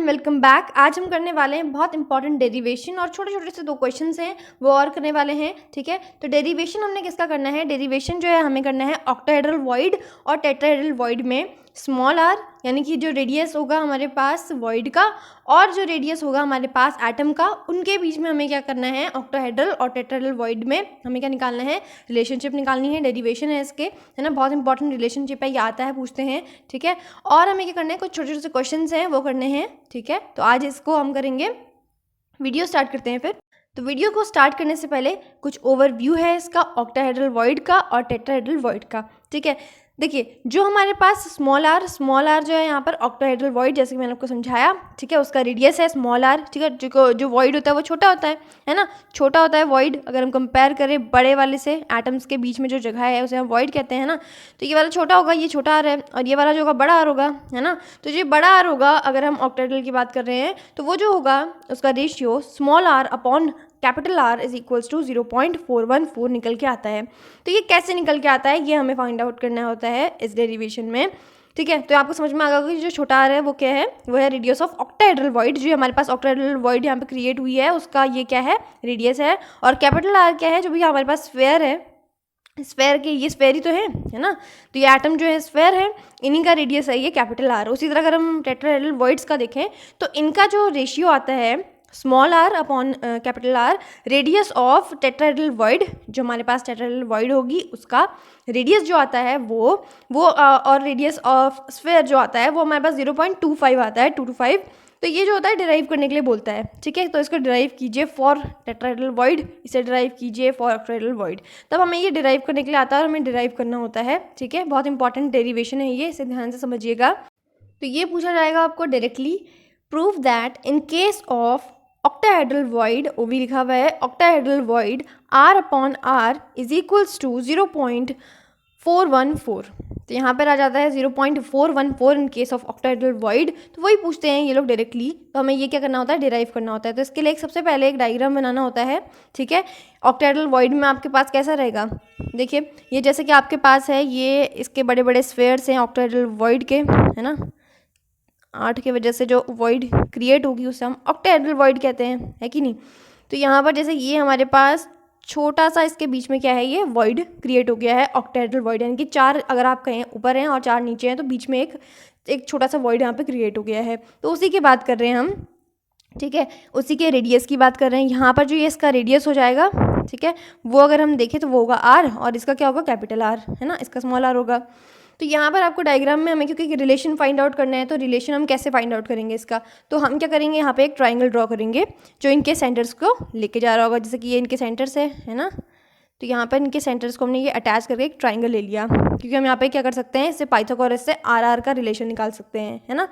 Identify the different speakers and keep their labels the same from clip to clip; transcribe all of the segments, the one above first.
Speaker 1: And welcome back. आज हम करने वाले हैं बहुत इंपॉर्टेंट डेरिवेशन और छोटे छोटे से दो क्वेश्चंस हैं वो और करने वाले हैं। ठीक है, तो डेरिवेशन हमने किसका करना है? डेरिवेशन जो है हमें करना है ऑक्टाहेड्रल वॉइड और टेट्राहेड्रल वॉइड में स्मॉल आर यानी कि जो रेडियस होगा हमारे पास वॉइड का और जो रेडियस होगा हमारे पास एटम का, उनके बीच में हमें क्या करना है? ऑक्टाहेड्रल और टेट्राहेड्रल वॉइड में हमें क्या निकालना है? रिलेशनशिप निकालनी है। डेरिवेशन है इसके, है ना, बहुत इंपॉर्टेंट रिलेशनशिप है, ये आता है, पूछते हैं। ठीक है, और हमें क्या करना है? कुछ छोटे छोटे क्वेश्चन हैं वो करने हैं। ठीक है, तो आज इसको हम करेंगे। वीडियो स्टार्ट करते हैं फिर। तो वीडियो को स्टार्ट करने से पहले कुछ ओवरव्यू है इसका ऑक्टाहेड्रल वॉइड का और टेट्राहेड्रल वॉइड का। ठीक है, देखिए जो हमारे पास स्मॉल आर जो है यहाँ पर ऑक्टाहेड्रल वॉइड, जैसे कि मैंने आपको समझाया, ठीक है, उसका रेडियस है स्मॉल आर। ठीक है, जो वॉइड होता है वो छोटा होता है ना, छोटा होता है वॉइड। अगर हम कंपेयर करें बड़े वाले से, एटम्स के बीच में जो जगह है उसे हम वॉइड कहते हैं ना, तो ये वाला छोटा होगा, ये छोटा आर है, और ये वाला जो होगा बड़ा आर होगा, है ना। तो जो बड़ा आर होगा, अगर हम ऑक्टाहेड्रल की बात कर रहे हैं, तो वो जो होगा उसका ratio small R upon capital R is equals to 0.414 निकल के आता है। तो ये कैसे निकल के आता है ये हमें फाइंड आउट करना होता है इस डेरिवेशन में। ठीक है, तो आपको समझ में आ गया कि जो छोटा आर है वो क्या है? वो है रेडियस ऑफ ऑक्टाहेड्रल वॉइड। जो हमारे पास ऑक्टाहेड्रल वॉइड यहाँ पे क्रिएट हुई है उसका ये क्या है? रेडियस है। और कैपिटल आर क्या है? जो भी हमारे पास स्फेयर है, स्फेयर के, ये स्फेयर ही तो है ना, तो ये एटम जो है स्फेयर है, इन्हीं का रेडियस है ये कैपिटल आर। उसी तरह अगर हम टेट्राहेड्रल वॉइड्स का देखें तो इनका जो रेशियो आता है small R upon capital R, radius of tetrahedral void, जो हमारे पास टेट्राहेड्रल वॉइड होगी उसका रेडियस जो आता है वो और रेडियस ऑफ स्फेयर जो आता है वो हमारे पास 0.25 आता है, 2 to 5। तो ये जो होता है डिराइव करने के लिए बोलता है। ठीक है, तो इसको डिराइव कीजिए फॉर टेट्राहेड्रल वॉइड, इसे डिराइव कीजिए फॉर ऑक्टाहेड्रल वॉइड, तब हमें ये डिराइव करने के लिए आता है और हमें डिराइव करना होता है। ठीक है, बहुत इंपॉर्टेंट डेरिवेशन है ये, इसे ध्यान से समझिएगा। तो ये पूछा जाएगा आपको directly, prove that in case of octahedral void, वो भी लिखा हुआ है, octahedral void R upon R is equals to 0.414। तो यहाँ पर आ जाता है 0.414 in case of octahedral void. तो वही पूछते हैं ये लोग डायरेक्टली, तो हमें ये क्या करना होता है? डिराइव करना होता है। तो इसके लिए सबसे पहले एक डायग्राम बनाना होता है। ठीक है, ऑक्टाहेड्रल वॉइड में आपके पास कैसा रहेगा? देखिए ये जैसे कि आपके पास है, ये इसके बड़े बड़े स्फेयर्स हैं ऑक्टाहेड्रल वॉइड के, है ना। 8 की वजह से जो वॉइड क्रिएट होगी उसे हम ऑक्टाहेड्रल वॉइड कहते हैं, है कि नहीं। तो यहाँ पर जैसे ये हमारे पास छोटा सा, इसके बीच में क्या है? ये वॉइड क्रिएट हो गया है, ऑक्टाहेड्रल वॉइड, यानी कि 4 अगर आप कहें ऊपर हैं और 4 नीचे हैं, तो बीच में एक छोटा सा वॉइड यहाँ पे क्रिएट हो गया है। तो उसी की बात कर रहे हैं हम। ठीक है, उसी के रेडियस की बात कर रहे हैं। यहाँ पर जो ये इसका रेडियस हो जाएगा, ठीक है, वो अगर हम देखें तो वो होगा आर, और इसका क्या होगा? कैपिटल आर, है ना, इसका स्मॉल आर होगा। तो यहाँ पर आपको डायग्राम में हमें क्योंकि रिलेशन फाइंड आउट करना है, तो रिलेशन हम कैसे फाइंड आउट करेंगे इसका? तो हम क्या करेंगे, यहाँ पे एक ट्राइंगल ड्रॉ करेंगे जो इनके सेंटर्स को लेके जा रहा होगा। जैसे कि ये इनके सेंटर्स है ना, तो यहाँ पर इनके सेंटर्स को हमने ये अटैच करके एक ट्राइंगल ले लिया, क्योंकि हम यहाँ पे क्या कर सकते हैं? इससे पाइथागोरस से आर का रिलेशन निकाल सकते हैं, है ना।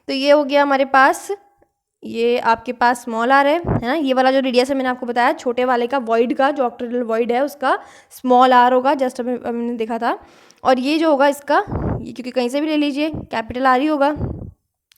Speaker 1: तो ये हो गया हमारे पास, ये आपके पास स्मॉल आर है ना। ये वाला जो रेडियस है मैंने आपको बताया, छोटे वाले का वॉइड का, जो ऑक्टाहेड्रल वॉइड है उसका स्मॉल आर होगा, जस्ट हमने देखा था। और ये जो होगा इसका, ये क्योंकि कहीं से भी ले लीजिए कैपिटल आर ही होगा,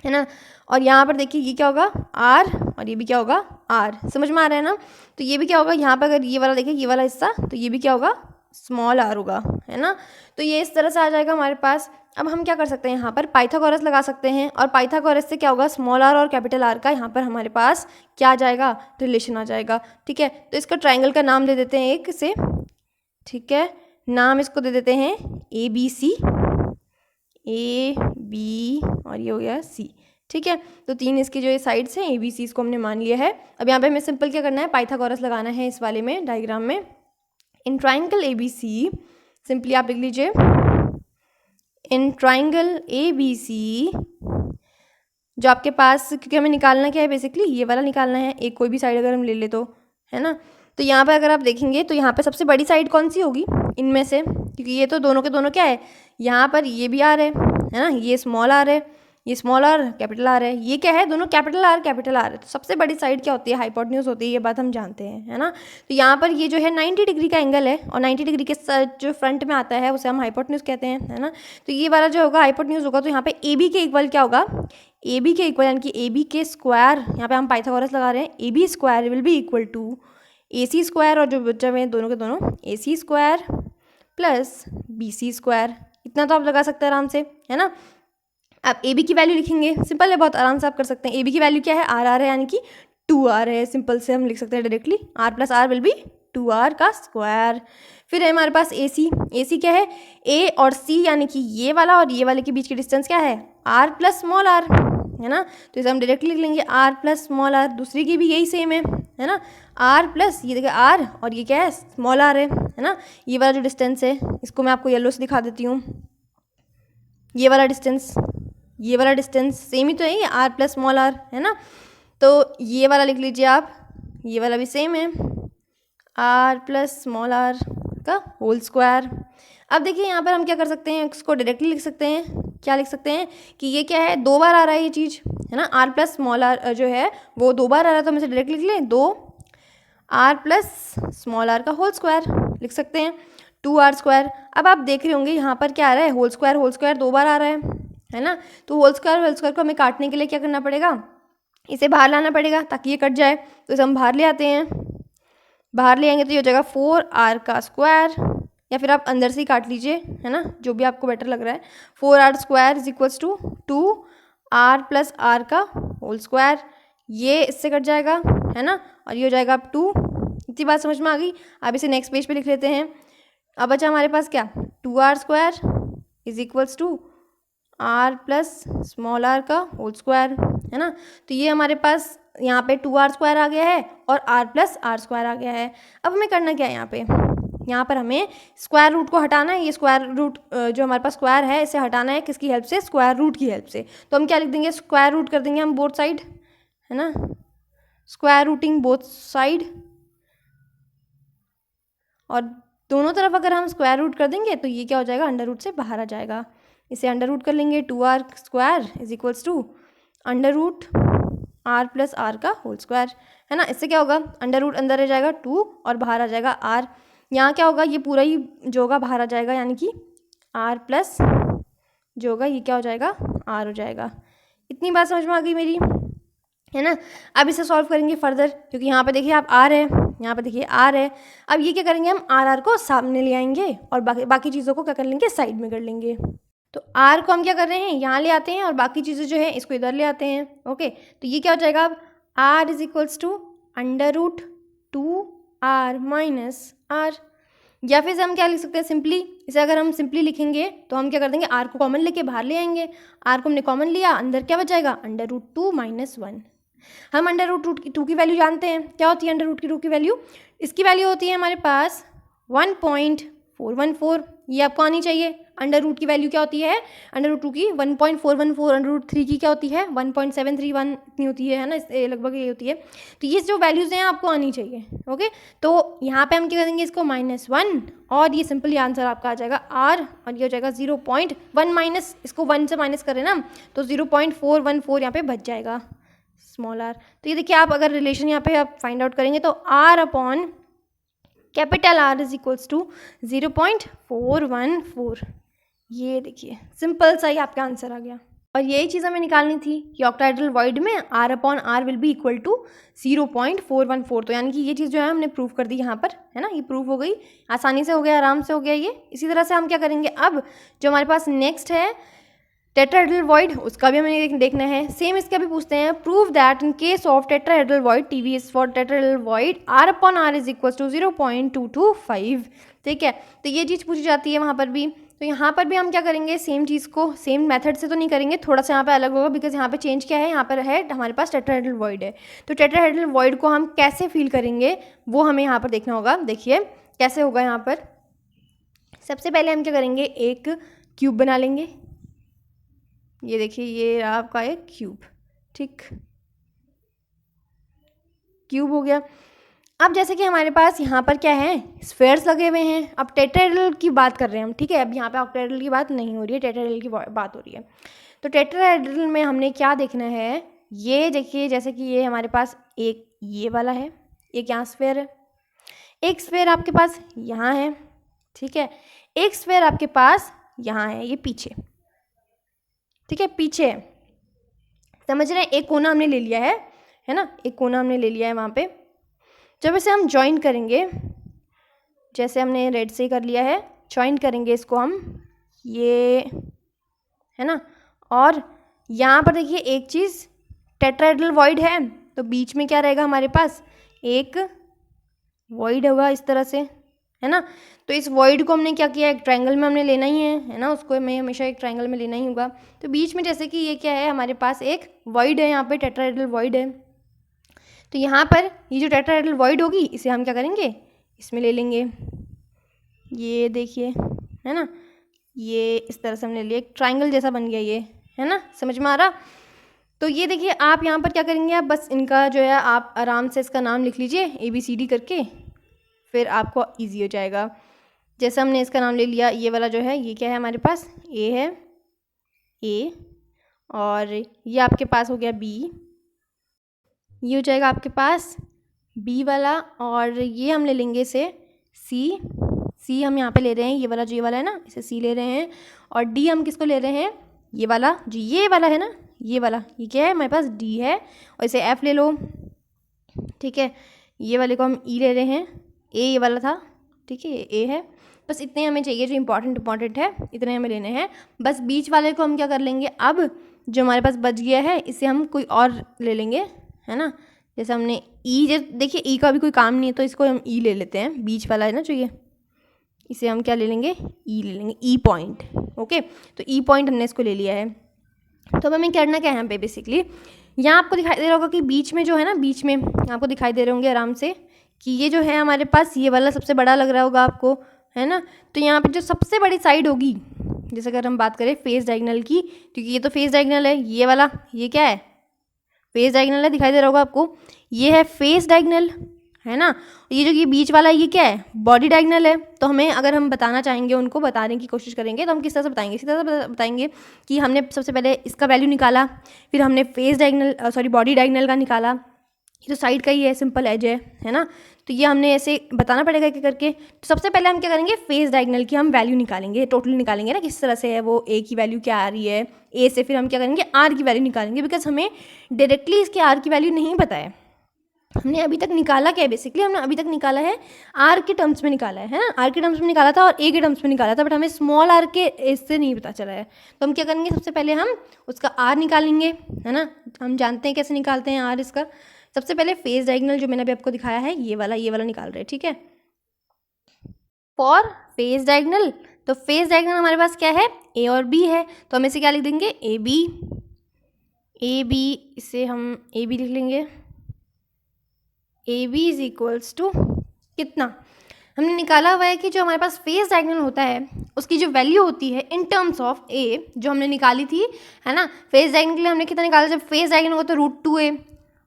Speaker 1: है ना। और यहाँ पर देखिए ये क्या होगा? आर, और ये भी क्या होगा? आर। समझ में आ रहा है ना। तो ये भी क्या होगा? यहाँ पर अगर ये वाला देखिए, ये वाला हिस्सा, तो ये भी क्या होगा? स्मॉल आर होगा, है ना। तो ये इस तरह से आ जाएगा हमारे पास। अब हम क्या कर सकते हैं? यहाँ पर पाइथागोरस लगा सकते हैं, और पाइथागोरस से क्या होगा? स्मॉल आर और कैपिटल आर का यहाँ पर हमारे पास क्या आ जाएगा? रिलेशन आ जाएगा। ठीक है, तो इसका ट्राइंगल का नाम दे देते हैं एक से। ठीक है, नाम इसको दे देते हैं ABC, AB, और ये हो गया C। ठीक है, तो 3 इसकी जो ये साइड्स हैं ABC, इसको हमने मान लिया है। अब यहाँ पे हमें सिंपल क्या करना है? पाइथागोरस लगाना है इस वाले में, डायग्राम में। इन ट्राइंगल ABC, सिंपली आप लिख लीजिए, इन ट्राइंगल ABC, जो आपके पास, क्योंकि हमें निकालना क्या है? बेसिकली ये वाला निकालना है, एक कोई भी साइड अगर हम ले ले तो, है ना। तो यहाँ पे अगर आप देखेंगे तो यहाँ पे सबसे बड़ी साइड कौन सी होगी इनमें से? क्योंकि ये तो दोनों के दोनों क्या है, यहाँ पर ये भी आर है ना, ये स्मॉल आर है, ये स्मॉल आर कैपिटल आर है, ये क्या है? दोनों कैपिटल आर है। तो सबसे बड़ी साइड क्या होती है? हाइपोटेन्यूज होती है, ये बात हम जानते हैं, है ना। तो यहाँ पर ये जो है 90 डिग्री का एंगल है, और 90 डिग्री के जो फ्रंट में आता है उसे हम हाइपोटेन्यूज कहते हैं, है ना। तो ये वाला जो होगा हाइपोटेन्यूज होगा, तो यहाँ पे AB के इक्वल क्या होगा? AB के इक्वल, यानी कि AB के स्क्वायर, यहाँ पे हम पाइथागोरस लगा रहे हैं, AB square will be equal to AC square, और जो बच्चा में दोनों के दोनों AC square plus BC square. इतना तो आप लगा सकते हैं आराम से, है ना। आप ए बी की वैल्यू लिखेंगे, सिंपल है, बहुत आराम से आप कर सकते हैं। ए बी की वैल्यू क्या है, आर आर है, यानी कि 2r है। सिंपल से हम लिख सकते हैं directly, r plus R will be 2r का स्क्वायर। फिर है हमारे पास ए सी। ए सी क्या है, ए और सी यानी कि ये वाला और ये वाले के बीच की डिस्टेंस क्या है, r प्लस स्मॉल आर, है ना। तो इसे हम डायरेक्टली लिख लेंगे r प्लस स्मॉल आर। दूसरी की भी यही सेम है ना, r प्लस ये देखिए r और ये क्या है, स्मॉल r है ना। ये वाला जो डिस्टेंस है इसको मैं आपको येलो से दिखा देती हूँ। ये वाला डिस्टेंस सेम ही तो है, ये r प्लस स्मॉल r है ना। तो ये वाला लिख लीजिए आप, ये वाला भी सेम है, r प्लस स्मॉल r का होल स्क्वायर। अब देखिए यहाँ पर हम क्या कर सकते हैं, इसको डायरेक्टली लिख सकते हैं। क्या लिख सकते हैं कि ये क्या है, 2 बार आ रहा है ये चीज़, है ना। r प्लस स्मॉल r जो है वो 2 बार आ रहा है, तो हम इसे डायरेक्टली लिख लें, 2 r प्लस स्मॉल r का होल स्क्वायर लिख सकते हैं, 2r स्क्वायर। अब आप देख रहे होंगे यहाँ पर क्या आ रहा है, होल स्क्वायर 2 बार आ रहा है ना। तो होल स्क्वायर को हमें काटने के लिए क्या करना पड़ेगा, इसे बाहर लाना पड़ेगा ताकि ये कट जाए। तो इसे हम बाहर ले आते हैं, बाहर ले आएंगे तो ये हो जाएगा 4r का स्क्वायर, या फिर आप अंदर से ही काट लीजिए, है ना, जो भी आपको बेटर लग रहा है। 4r square is equals to 2r plus r का होल स्क्वायर, ये इससे कट जाएगा, है ना, और ये हो जाएगा अब 2। इतनी बात समझ में आ गई। अब इसे नेक्स्ट पेज पे लिख लेते हैं। अब बचा हमारे पास क्या, 2r square is equals to r plus small r का होल स्क्वायर, है ना। तो ये हमारे पास यहाँ पे 2r स्क्वायर आ गया है और r प्लस r स्क्वायर आ गया है। अब हमें करना क्या है, यहाँ पर हमें स्क्वायर रूट को हटाना है। ये स्क्वायर रूट जो हमारे पास स्क्वायर है इसे हटाना है, किसकी हेल्प से, स्क्वायर रूट की हेल्प से। तो हम क्या लिख देंगे, स्क्वायर रूट कर देंगे हम बोथ साइड, है ना, स्क्वायर रूटिंग बोथ साइड। और दोनों तरफ अगर हम स्क्वायर रूट कर देंगे तो ये क्या हो जाएगा, अंडर रूट से बाहर आ जाएगा। इसे अंडर रूट कर लेंगे, 2r square is equals to under root r plus r का होल स्क्वायर, है ना। इससे क्या होगा, अंडर रूट अंदर रह जाएगा 2 और बाहर आ जाएगा r। यहाँ क्या होगा, ये पूरा ही जो होगा बाहर आ जाएगा, यानी कि r प्लस जो होगा ये क्या हो जाएगा, r हो जाएगा। इतनी बात समझ में आ गई मेरी, है ना। अब इसे सॉल्व करेंगे फर्दर, क्योंकि यहाँ पे देखिए आप r है, यहाँ पे देखिए r है। अब ये क्या करेंगे, हम r को सामने ले आएंगे और बाकी चीज़ों को क्या कर लेंगे, साइड में कर लेंगे। तो r को हम क्या कर रहे हैं, यहाँ ले आते हैं और बाकी चीज़ें जो है इसको इधर ले आते हैं। ओके, तो ये क्या हो जाएगा, अब r is equals to under root 2r minus r। या फिर हम क्या लिख सकते हैं, सिंपली इसे अगर हम सिंपली लिखेंगे तो हम क्या कर देंगे, r को कॉमन लेके बाहर ले आएंगे। r को हमने कॉमन लिया, अंदर क्या बचाएगा, अंडर रूट 2 माइनस 1। हम अंडर रूट 2 की वैल्यू जानते हैं, क्या होती है अंडर रूट की 2 की वैल्यू, इसकी वैल्यू होती है हमारे पास 1.414। ये आपको आनी चाहिए। अंडर रूट की वैल्यू क्या होती है, अंडर रूट 2 की 1.414, अंडर रूट 3 की क्या होती है 1.731, इतनी होती है ना, लगभग ये होती है। तो ये जो वैल्यूज़ हैं आपको आनी चाहिए। ओके, तो यहाँ पे हम क्या करेंगे, इसको -1 और ये सिंपली आंसर आपका आ जाएगा r, और ये हो जाएगा 0.1 माइनस, इसको 1 से माइनस करें ना तो 0.414 यहाँ पे बच जाएगा, स्मॉल r। तो ये देखिए, आप अगर रिलेशन यहाँ पे आप फाइंड आउट करेंगे तो r upon capital R is equals to 0.414। ये देखिए, सिंपल सा ही आपका आंसर आ गया। और यही चीज़ हमें निकालनी थी कि ऑक्टाहेड्रल वॉइड में r upon r will be equal to 0.414। तो यानी कि ये चीज़ जो है हमने प्रूव कर दी यहाँ पर, है ना, ये प्रूव हो गई, आसानी से हो गया, आराम से हो गया ये। इसी तरह से हम क्या करेंगे, अब जो हमारे पास नेक्स्ट है टेट्राहेड्रल वॉइड, उसका भी हमें देखना है। सेम इसका भी पूछते हैं, prove that in case of tetrahedral void TVS for tetrahedral void r upon r is equal to 0.225। ठीक है, तो ये चीज़ पूछी जाती है वहाँ पर भी। तो यहाँ पर भी हम क्या करेंगे, सेम चीज़ को सेम मेथड से तो नहीं करेंगे, थोड़ा सा यहाँ पे अलग होगा, बिकॉज यहाँ पे चेंज क्या है, यहाँ पर है हमारे पास टेट्राहेड्रल वॉइड है। तो टेट्राहेड्रल वॉइड को हम कैसे फील करेंगे वो हमें यहाँ पर देखना होगा। देखिए कैसे होगा, यहाँ पर सबसे पहले हम क्या करेंगे, एक क्यूब बना लेंगे। ये देखिए, ये आपका एक क्यूब, ठीक, क्यूब हो गया। अब जैसे कि हमारे पास यहाँ पर क्या है, स्फेयर्स लगे हुए हैं। अब टेट्राहेड्रल की बात कर रहे हैं हम, ठीक है, अब यहाँ पे ऑक्टाहेड्रल की बात नहीं हो रही है, टेट्राहेड्रल की बात हो रही है। तो टेट्राहेड्रल में हमने क्या देखना है, ये देखिए, जैसे कि ये हमारे पास एक ये वाला है, एक यहाँ स्फेयर है, एक स्फेयर आपके पास यहाँ है, ठीक है, एक स्फेयर आपके पास यहाँ है, ये पीछे, ठीक है, पीछे समझ रहे हैं। एक कोना हमने ले लिया है ना, एक कोना हमने ले लिया है वहाँ पे। जब इसे हम ज्वाइन करेंगे, जैसे हमने रेड से कर लिया है, ज्वाइन करेंगे इसको हम, ये है ना, और यहाँ पर देखिए एक चीज़ टेट्राहेड्रल वॉइड है, तो बीच में क्या रहेगा हमारे पास, एक वॉइड होगा इस तरह से, है ना। तो इस वॉइड को हमने क्या किया, एक ट्रायंगल में हमने लेना ही है ना, उसको हमें हमेशा एक ट्रायंगल में लेना ही होगा। तो बीच में जैसे कि ये क्या है हमारे पास, एक वॉइड है, यहाँ पे टेट्राहेड्रल वॉइड है। तो यहाँ पर ये जो टेट्राहेड्रल वॉइड होगी इसे हम क्या करेंगे, इसमें ले लेंगे। ये देखिए, है ना, ये इस तरह से हमने लिया, एक ट्रायंगल जैसा बन गया ये, है ना, समझ में आ रहा। तो ये देखिए आप यहाँ पर क्या करेंगे, आप बस इनका जो है आप आराम से इसका नाम लिख लीजिए ABCD करके, फिर आपको ईजी हो जाएगा। जैसे हमने इसका नाम ले लिया, ये वाला जो है ये क्या है हमारे पास, A है, A, और ये आपके पास हो गया B, ये हो जाएगा आपके पास B वाला, और ये हम ले लेंगे इसे C हम यहाँ पे ले रहे हैं, ये वाला जो ये वाला है ना, इसे C ले रहे हैं। और D हम किसको ले रहे हैं, ये वाला जो ये वाला है ना, ये वाला, ये क्या है हमारे पास D है, और इसे F ले लो, ठीक है। ये वाले को हम E ले रहे हैं, A ये वाला था, ठीक है, ये A है। बस इतने हमें चाहिए जो इंपॉर्टेंट है, इतने हमें लेने हैं। बस बीच वाले को हम क्या कर लेंगे, अब जो हमारे पास बच गया है इसे हम कोई और ले लेंगे, है ना। जैसे हमने E, देखिए E का भी कोई काम नहीं है तो इसको हम E ले लेते हैं, बीच वाला है ना जो ये, इसे हम क्या ले लेंगे, E ले लेंगे, E पॉइंट। ओके, तो E पॉइंट हमने इसको ले लिया है। तो अब हमें करना क्या है यहाँ पे, बेसिकली यहाँ आपको दिखाई दे रहा होगा कि बीच में जो है ना, बीच में आपको दिखाई दे रहे होंगे आराम से कि ये जो है हमारे पास, ये वाला सबसे बड़ा लग रहा होगा आपको, है ना। तो यहाँ पे जो सबसे बड़ी साइड होगी, जैसे अगर हम बात करें फेस डायगोनल की, क्योंकि ये तो फेस डायगोनल है, ये वाला ये क्या है, फेस डायगोनल है, दिखाई दे रहा होगा आपको, ये है फेस डायगोनल, है ना। ये जो ये बीच वाला ये क्या है, बॉडी डायगोनल है। तो हमें अगर हम बताना चाहेंगे, उनको बताने की कोशिश करेंगे, तो हम किस तरह से बताएंगे, इसी तरह से बताएंगे कि हमने सबसे पहले इसका वैल्यू निकाला, फिर हमने face diagonal sorry body diagonal का निकाला, ये तो साइड का ही है, सिंपल एज है ना। तो ये हमने ऐसे बताना पड़ेगा कि करके। तो सबसे पहले हम क्या करेंगे, फेस डायगोनल की हम वैल्यू निकालेंगे, टोटल निकालेंगे ना, किस तरह से है वो, A की वैल्यू क्या आ रही है, A से फिर हम क्या करेंगे, R की वैल्यू निकालेंगे, बिकॉज हमें डायरेक्टली इसके R की वैल्यू नहीं पता है। हमने अभी तक निकाला क्या है, बेसिकली हमने अभी तक निकाला है R के टर्म्स में निकाला है ना, R के टर्म्स में निकाला था और A के टर्म्स में निकाला था, बट हमें स्मॉल r के इससे नहीं पता चला है। तो हम क्या करेंगे, सबसे पहले हम उसका R निकालेंगे, है ना। हम जानते हैं कैसे निकालते हैं R इसका। सबसे पहले फेस डायगोनल जो मैंने अभी आपको दिखाया है, ये वाला निकाल रहे हैं, ठीक है। फॉर फेस डायगोनल, तो फेस डायगोनल हमारे पास क्या है, A और B है, तो हम इसे क्या लिख देंगे, AB, इसे हम AB लिख लेंगे। AB इज इक्वल्स टू कितना, हमने निकाला हुआ है कि जो हमारे पास फेस डायगोनल होता है उसकी जो वैल्यू होती है इन टर्म्स ऑफ A, जो हमने निकाली थी, है ना। फेस डायगोनल के लिए हमने कितना निकाला, जब फेस डायगोनल होगा तो √2A,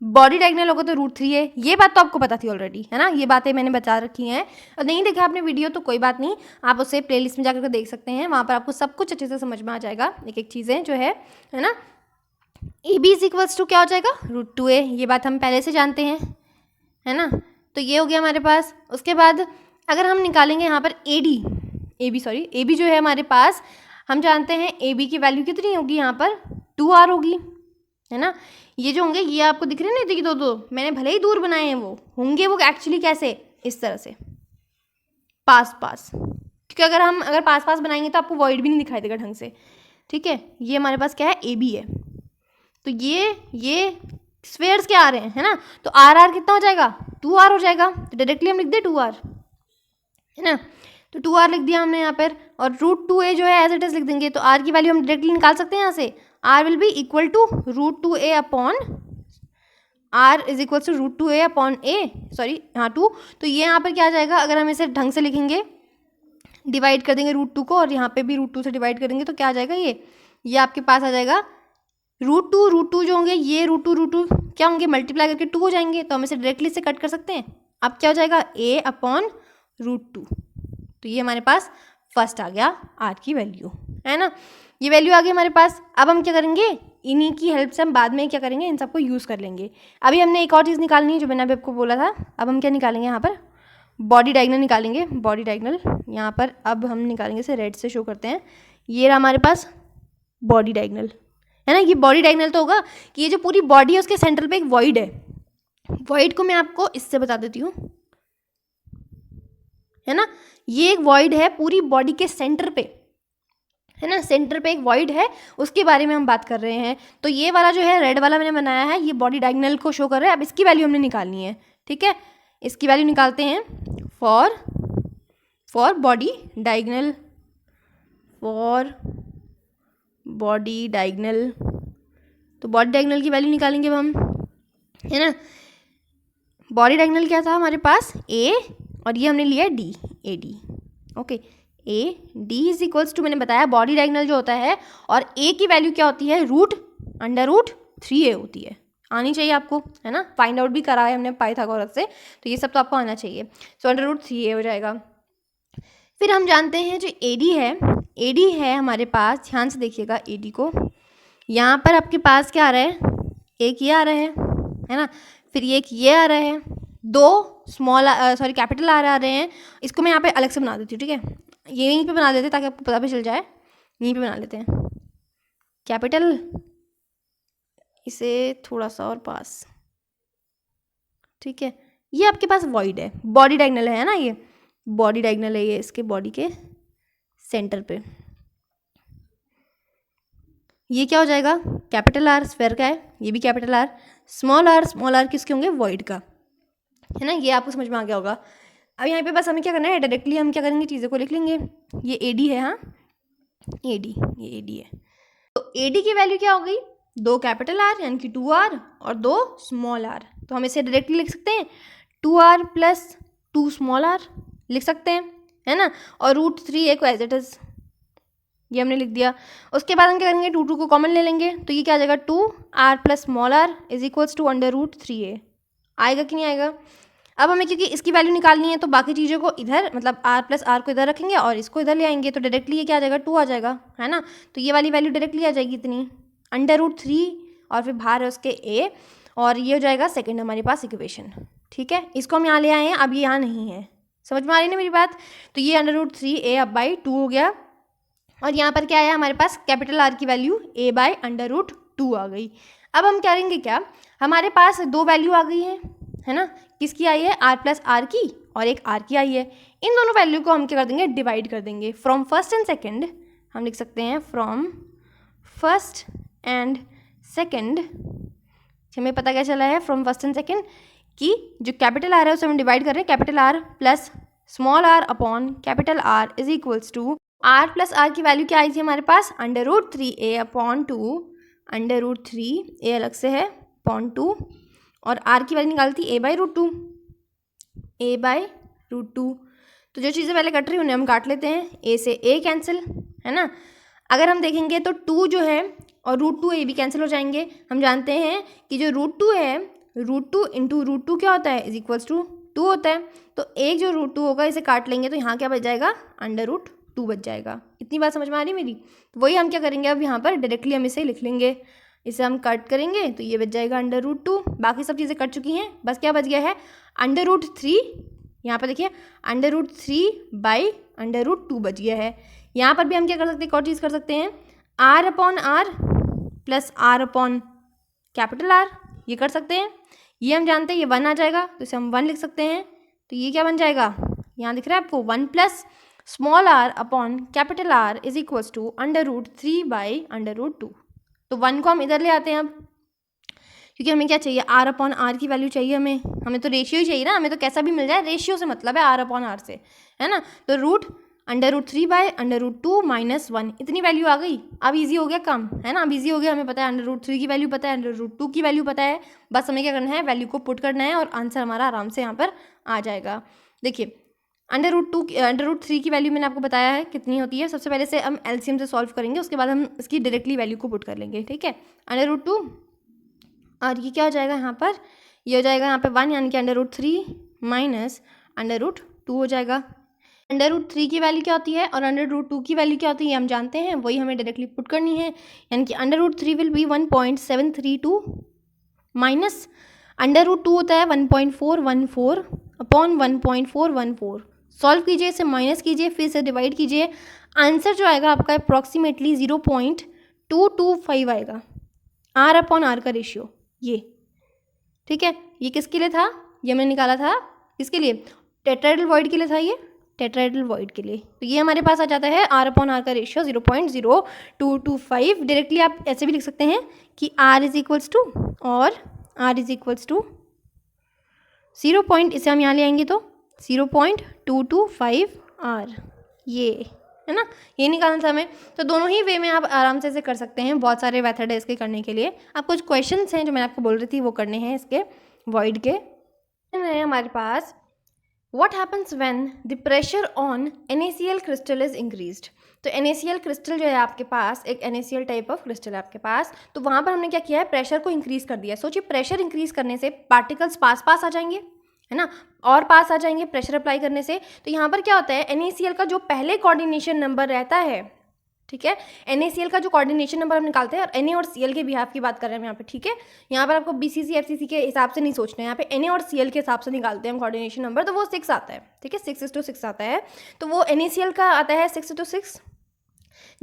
Speaker 1: बॉडी डायगोनल होगा तो √3A। ये बात तो आपको पता थी ऑलरेडी, है ना, ये बातें मैंने बता रखी हैं। और नहीं देखा आपने वीडियो तो कोई बात नहीं, आप उसे प्लेलिस्ट में जाकर देख सकते हैं, वहाँ पर आपको सब कुछ अच्छे से समझ में आ जाएगा, एक एक चीज़ें जो है ना। AB इज इक्वल्स टू क्या हो जाएगा, √2A, ये बात हम पहले से जानते हैं, है ना। तो ये हो गया हमारे पास। उसके बाद अगर हम निकालेंगे यहाँ पर AB जो है हमारे पास, हम जानते हैं AB की वैल्यू कितनी होगी, यहाँ पर 2R होगी, है ना। ये जो होंगे ये आपको दिख रहे हैं ना, देखिए दो मैंने भले ही दूर बनाए हैं, वो होंगे वो एक्चुअली कैसे, इस तरह से पास, क्योंकि अगर पास बनाएंगे तो आपको वॉइड भी नहीं दिखाई देगा ढंग से, ठीक है। ये हमारे पास क्या है, AB है। तो ये स्फेयर्स क्या आ रहे हैं, है ना। तो R कितना हो जाएगा, 2R हो जाएगा, तो डायरेक्टली हम लिख दे 2R, है ना। तो 2R लिख दिया हमने यहाँ पर, और √2A जो है एज इट इज लिख देंगे। तो R की वैल्यू हम डायरेक्टली निकाल सकते हैं यहाँ से, R will be equal to √2A upon R is equal to √2A upon A, sorry हाँ 2। तो ये यहाँ पर क्या आ जाएगा, अगर हम इसे ढंग से लिखेंगे, डिवाइड कर देंगे √2 को, और यहाँ पे भी √2 से डिवाइड करेंगे तो क्या आ जाएगा, ये आपके पास आ जाएगा √2 जो होंगे, ये √2 क्या होंगे, मल्टीप्लाई करके 2 हो जाएंगे। तो हम इसे डायरेक्टली से कट कर सकते हैं। अब क्या हो जाएगा, A अपॉन √2। तो ये हमारे पास फर्स्ट आ गया R की वैल्यू, है ना। ये वैल्यू आ गई हमारे पास। अब हम क्या करेंगे, इन्हीं की हेल्प से हम बाद में क्या करेंगे, इन सबको यूज़ कर लेंगे। अभी हमने एक और चीज़ निकालनी है जो मैंने अभी आपको बोला था। अब हम क्या निकालेंगे, यहाँ पर बॉडी डायगोनल निकालेंगे। बॉडी डायगोनल यहाँ पर अब हम निकालेंगे, इसे रेड से शो करते हैं। ये रहा हमारे पास बॉडी डायगोनल, है ना। ये बॉडी डायगोनल तो होगा कि ये जो पूरी बॉडी है उसके सेंटर पे एक वॉइड है। वॉइड को मैं आपको इससे बता देती हूँ, है ना। ये एक वॉइड है पूरी बॉडी के सेंटर पे, है ना, सेंटर पे एक वॉइड है, उसके बारे में हम बात कर रहे हैं। तो ये वाला जो है रेड वाला मैंने बनाया है, ये बॉडी डायगोनल को शो कर रहा है। अब इसकी वैल्यू हमने निकालनी है, ठीक है। इसकी वैल्यू निकालते हैं for body diagonal, for body diagonal. तो बॉडी डायगोनल की वैल्यू निकालेंगे अब हम, है ना। बॉडी डायगोनल क्या था हमारे पास, ए, और ये हमने लिया D, A D, okay. A D is equals to, मैंने बताया बॉडी डायगोनल जो होता है और ए की वैल्यू क्या होती है, √3a होती है। आनी चाहिए आपको, है ना, फाइंड आउट भी करा है हमने पाइथागोरस से, तो ये सब तो आपको आना चाहिए। सो √3a हो जाएगा। फिर हम जानते हैं जो ए डी है हमारे पास, ध्यान से देखिएगा ए डी को, यहाँ पर आपके पास क्या आ रहा है, एक ये आ रहा है ना, फिर एक ये आ रहा है, दो कैपिटल आ रहे हैं। इसको मैं यहाँ पे अलग से बना देती हूँ, ठीक है, ये यहीं पे बना देते हैं ताकि आपको पता भी चल जाए, यहीं पे बना लेते हैं कैपिटल, इसे थोड़ा सा और पास, ठीक है। ये आपके पास वॉइड है, बॉडी डायगोनल है ना, ये बॉडी डायगोनल है, ये इसके बॉडी के सेंटर पे। ये क्या हो जाएगा, कैपिटल आर स्क्वायर का है, ये भी कैपिटल आर, स्मॉल आर किसके होंगे, वॉइड का, है ना। ये आपको समझ में आ गया होगा। अब यहाँ पे बस हमें क्या करना है, डायरेक्टली हम क्या करेंगे, चीज़ों को लिख लेंगे। ये ए डी है, हाँ ए डी, ये ए डी है। तो ए डी की वैल्यू क्या हो गई, 2 कैपिटल आर यानी कि 2r और 2 स्मॉल आर। तो हम इसे डायरेक्टली लिख सकते हैं 2r + 2 स्मॉल आर लिख सकते हैं, है ना। और √3a को एज इट इज़ ये हमने लिख दिया। उसके बाद हम क्या करेंगे, 2 को कॉमन ले लेंगे, तो ये क्या आ जाएगा, 2r + small r is equals to √3a। आएगा कि नहीं आएगा। अब हमें क्योंकि इसकी वैल्यू निकालनी है तो बाकी चीज़ों को इधर, मतलब r + r को इधर रखेंगे और इसको इधर ले आएंगे, तो डायरेक्टली ये क्या आ जाएगा, 2 आ जाएगा, है ना। तो ये वाली वैल्यू डायरेक्टली आ जाएगी इतनी, √3 और फिर बाहर है उसके a, और ये हो जाएगा सेकंड हमारे पास इक्वेशन, ठीक है। इसको हम यहाँ ले आए हैं, अब ये यहाँ नहीं है, समझ में आ रही है ना मेरी बात। तो ये √3a अब बाई 2 हो गया, और यहाँ पर क्या आया हमारे पास, कैपिटल R की वैल्यू a/√2 आ गई। अब हम करेंगे क्या, हमारे पास 2 वैल्यू आ गई है ना, किसकी आई है, r + r की और एक r की आई है। इन दोनों वैल्यू को हम क्या कर देंगे, डिवाइड कर देंगे। फ्रॉम फर्स्ट एंड सेकंड हम लिख सकते हैं, फ्रॉम फर्स्ट एंड सेकंड, हमें पता क्या चला है, फ्रॉम फर्स्ट एंड सेकंड कि जो कैपिटल R है उसे हम डिवाइड कर रहे हैं, capital R + small r upon capital R is equals to, r + r की वैल्यू क्या आई थी हमारे पास, √3a अपॉन 2, √3a अलग से है अपॉन 2, और r की वैल्यू निकालती a/√2, a/√2। तो जो चीज़ें पहले कट रही हैं उन्हें हम काट लेते हैं, a से a कैंसिल, है ना। अगर हम देखेंगे तो 2 जो है और √2a भी कैंसिल हो जाएंगे। हम जानते हैं कि जो √2 है, √2 × √2 क्या होता है, इज इक्वल्स टू 2 होता है। तो एक जो √2 होगा इसे काट लेंगे तो यहाँ क्या बच जाएगा, √2 बच जाएगा। इतनी बात समझ में आ रही मेरी। तो वही हम क्या करेंगे, अब यहाँ पर डायरेक्टली हम इसे लिख लेंगे, इसे हम कट करेंगे तो ये बच जाएगा √2। बाकी सब चीज़ें कट चुकी हैं, बस क्या बच गया है, √3, यहाँ पर देखिए √3/√2 बच गया है। यहाँ पर भी हम क्या कर सकते हैं, एक और चीज़ कर सकते हैं, r/r + r/R, ये कर सकते हैं। ये हम जानते हैं ये 1 आ जाएगा, तो इसे हम 1 लिख सकते हैं। तो ये क्या बन जाएगा, यहाँ दिख रहा है आपको, 1 + small r upon capital R is equals to √3/√2। तो 1 को हम इधर ले आते हैं अब, क्योंकि हमें क्या चाहिए, r/r की वैल्यू चाहिए हमें तो रेशियो ही चाहिए ना, हमें तो कैसा भी मिल जाए, रेशियो से मतलब है r/r से, है ना। तो √3/√2 - 1, इतनी वैल्यू आ गई। अब इजी हो गया काम, है ना, अब इजी हो गया, हमें पता है √3 की वैल्यू पता है, √2 की वैल्यू पता है, बस हमें क्या करना है, वैल्यू को पुट करना है और आंसर हमारा आराम से यहाँ पर आ जाएगा। देखिए √3 की वैल्यू मैंने आपको बताया है कितनी होती है। सबसे पहले से हम एलसीएम से सॉल्व करेंगे, उसके बाद हम इसकी डायरेक्टली वैल्यू को पुट कर लेंगे, ठीक है। √2 और ये क्या हो जाएगा यहाँ पर, ये हो जाएगा यहाँ पे 1 यानी कि √3 माइनस √2 हो जाएगा। √3 की वैल्यू क्या होती है और √2 की वैल्यू क्या होती है हम जानते हैं, वही हमें डायरेक्टली पुट करनी है, यानी कि √3 विल बी 1.732 माइनस √2 होता है 1.414 अपॉन 1.414। सॉल्व कीजिए, इसे माइनस कीजिए, फिर से डिवाइड कीजिए, आंसर जो आएगा आपका अप्रॉक्सीमेटली 0.225 आएगा, r/r का रेशियो ये, ठीक है। ये किसके लिए था, ये मैंने निकाला था किसके लिए, टेट्राहेड्रल वॉइड के लिए था ये, टेट्राहेड्रल वॉइड के लिए। तो ये हमारे पास आ जाता है R/R का रेशियो 0.0225। डायरेक्टली आप ऐसे भी लिख सकते हैं कि R इज इक्वल्स टू, और R इज इक्वल्स टू 0. इसे हम यहाँ ले आएंगे तो 0.225 R, ये है ना, ये निकालना था हमें। तो दोनों ही वे में आप आराम से इसे कर सकते हैं। बहुत सारे मेथड है इसके करने के लिए। आप कुछ क्वेश्चंस हैं जो मैं आपको बोल रही थी वो करने हैं इसके वॉइड के। है हमारे पास What happens when the pressure on NaCl crystal is increased? तो NaCl क्रिस्टल जो है आपके पास, एक NaCl टाइप ऑफ क्रिस्टल है आपके पास, तो वहाँ पर हमने क्या किया है, प्रेशर को इंक्रीज़ कर दिया है। सोचिए प्रेशर इंक्रीज़ करने से पार्टिकल्स पास आ जाएंगे, है ना, और पास आ जाएंगे प्रेशर अप्लाई करने से। तो यहाँ पर क्या होता है, NaCl का जो पहले कोऑर्डिनेशन नंबर रहता है, ठीक है, NaCl का जो कोऑर्डिनेशन नंबर हम निकालते हैं, और Na और Cl के बिहाफ की बात कर रहे हैं हम यहाँ पे, ठीक है। यहाँ पर आपको BCC FCC के हिसाब से नहीं सोचना है, यहाँ पे Na और Cl के हिसाब से निकालते हैं हम कोऑर्डिनेशन नंबर, तो वो 6 आता है, ठीक है, 6:6 आता है। तो वो NaCl का आता है 6:6।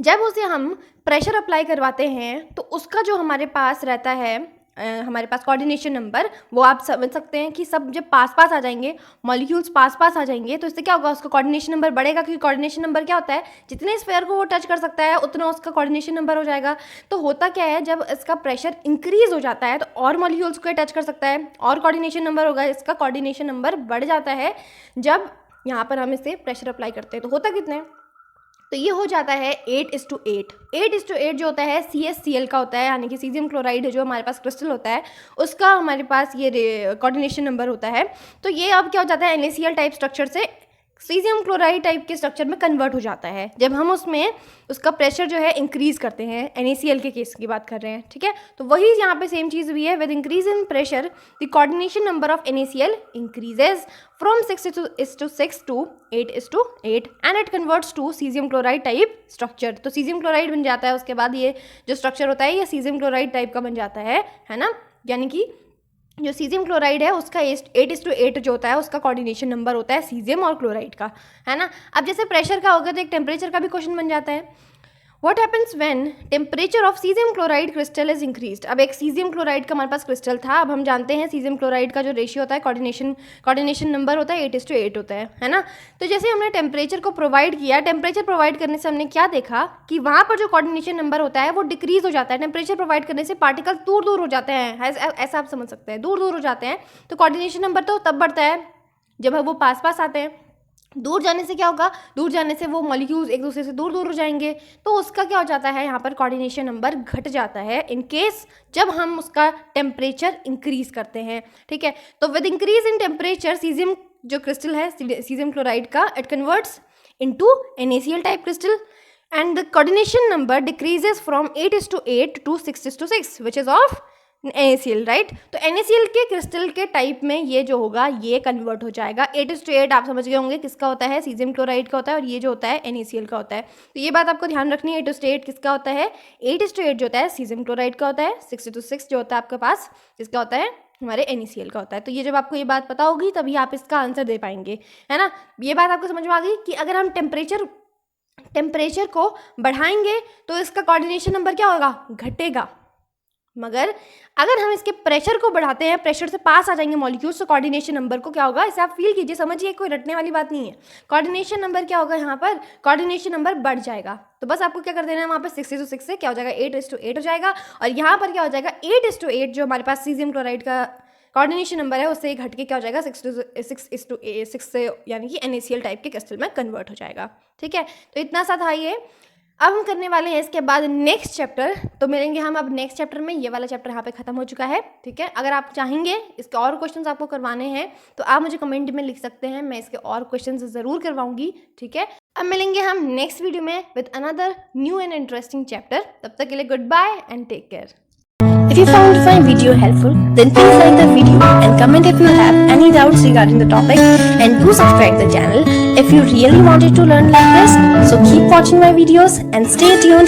Speaker 1: जब उसे हम प्रेशर अप्लाई करवाते हैं तो उसका जो हमारे पास रहता है, हमारे पास कोऑर्डिनेशन नंबर, वो आप समझ सकते हैं कि सब जब पास आ जाएंगे, मॉलिक्यूल्स पास आ जाएंगे, तो इससे क्या होगा, उसका कोऑर्डिनेशन नंबर बढ़ेगा, क्योंकि कोऑर्डिनेशन नंबर क्या होता है, जितने स्फीयर को वो टच कर सकता है उतना उसका कोऑर्डिनेशन नंबर हो जाएगा। तो होता क्या है, जब इसका प्रेशर इंक्रीज हो जाता है तो और मॉलिक्यूल्स को टच कर सकता है और कोऑर्डिनेशन नंबर होगा, इसका कोऑर्डिनेशन नंबर बढ़ जाता है जब यहाँ पर हम इसे प्रेशर अप्लाई करते हैं। तो होता कितना है, तो ये हो जाता है 8:8। 8:8 जो होता है CaCl का होता है, यानी कि सीजियम क्लोराइड जो हमारे पास क्रिस्टल होता है उसका हमारे पास ये कोऑर्डिनेशन नंबर होता है। तो ये अब क्या हो जाता है, NaCl टाइप स्ट्रक्चर से सीजियम क्लोराइड टाइप के स्ट्रक्चर में कन्वर्ट हो जाता है जब हम उसमें उसका प्रेशर जो है इंक्रीज़ करते हैं। NaCl के केस की बात कर रहे हैं, ठीक है। तो वही यहाँ पे सेम चीज़ हुई है, with increase in pressure the coordination number of NaCl increases from 6:6 to 8:8 and it converts to caesium chloride type structure. तो सीजियम क्लोराइड बन जाता है, उसके बाद ये जो स्ट्रक्चर होता है ये सीजियम क्लोराइड टाइप का बन जाता है ना। यानी कि जो सीजियम क्लोराइड है उसका 8:8 जो होता है उसका कोऑर्डिनेशन नंबर होता है सीजियम और क्लोराइड का, है ना। अब जैसे प्रेशर का होगा तो एक टेम्परेचर का भी क्वेश्चन बन जाता है। What happens when temperature of cesium chloride crystal is increased? अब एक सीजियम क्लोराइड का हमारे पास क्रिस्टल था, अब हम जानते हैं सीजियम क्लोराइड का जो रेशियो होता है कोऑर्डिनेशन नंबर होता है 8:8 होता है ना। तो जैसे हमने टेम्परेचर को प्रोवाइड किया, टेम्परेचर प्रोवाइड करने से हमने क्या देखा कि वहाँ पर जो कोऑर्डिनेशन नंबर होता है वो डिक्रीज हो जाता है। टेम्परेचर प्रोवाइड करने से पार्टिकल दूर हो जाते हैं, ऐसा आप समझ सकते हैं, दूर हो जाते हैं। तो कोऑर्डिनेशन नंबर तो तब बढ़ता है जब वो पास आते हैं। दूर जाने से क्या होगा, दूर जाने से वो मॉलिक्यूल्स एक दूसरे से दूर हो जाएंगे, तो उसका क्या हो जाता है, यहाँ पर कोऑर्डिनेशन नंबर घट जाता है इन केस जब हम उसका टेम्परेचर इंक्रीज करते हैं, ठीक है। तो with increase in temperature caesium जो क्रिस्टल है सीजियम क्लोराइड का, it converts into NaCl type crystal and the coordination number decreases from 8:8 to 6:6 which is of NaCl, right. तो NaCl के क्रिस्टल के टाइप में ये जो होगा ये कन्वर्ट हो जाएगा। 8:8 आप समझ गए होंगे किसका होता है, सीजियम क्लोराइड का होता है, और ये जो होता है NaCl का होता है। तो ये बात आपको ध्यान रखनी है, 8:8 किसका होता है, 8:8 जो होता है सीजियम क्लोराइड का होता है, 6:6 जो होता है आपके पास किसका होता है, हमारे NaCl का होता है। तो ये जब आपको ये बात पता होगी तभी आप इसका आंसर दे पाएंगे, है ना। ये बात आपको समझ में आ गई कि अगर हम टेम्परेचर को बढ़ाएंगे तो इसका कोऑर्डिनेशन नंबर क्या होगा, घटेगा, मगर अगर हम इसके प्रेशर को बढ़ाते हैं, प्रेशर से पास आ जाएंगे मॉलिक्यूल्स, तो कोऑर्डिनेशन नंबर को क्या होगा, इसे आप फील कीजिए, समझिए, कोई रटने वाली बात नहीं है। कोऑर्डिनेशन नंबर क्या होगा, यहाँ पर कोऑर्डिनेशन नंबर बढ़ जाएगा। तो बस आपको क्या कर देना है, वहाँ पर 6:6 से क्या हो जाएगा, 8:8 हो जाएगा, और यहाँ पर क्या हो जाएगा 8:8 जो हमारे पास सीजियम क्लोराइड का कोऑर्डिनेशन नंबर है उससे घट के क्या हो जाएगा 6:6 से, यानी कि NaCl टाइप के क्रिस्टल में कन्वर्ट हो जाएगा, ठीक है। तो इतना सा था ये। अब हम करने वाले हैं इसके बाद नेक्स्ट चैप्टर, तो मिलेंगे हम अब नेक्स्ट चैप्टर में। ये वाला चैप्टर यहाँ पे खत्म हो चुका है, ठीक है। अगर आप चाहेंगे इसके और क्वेश्चंस आपको करवाने हैं तो आप मुझे कमेंट में लिख सकते हैं, मैं इसके और क्वेश्चंस ज़रूर करवाऊंगी, ठीक है। अब मिलेंगे हम नेक्स्ट वीडियो में with another new and interesting chapter. तब तक के लिए good bye and take care. If you found my video helpful, then please like the video and comment if you have any doubts regarding the topic, and do subscribe the channel if you really wanted to learn like this. So keep watching my videos and stay tuned.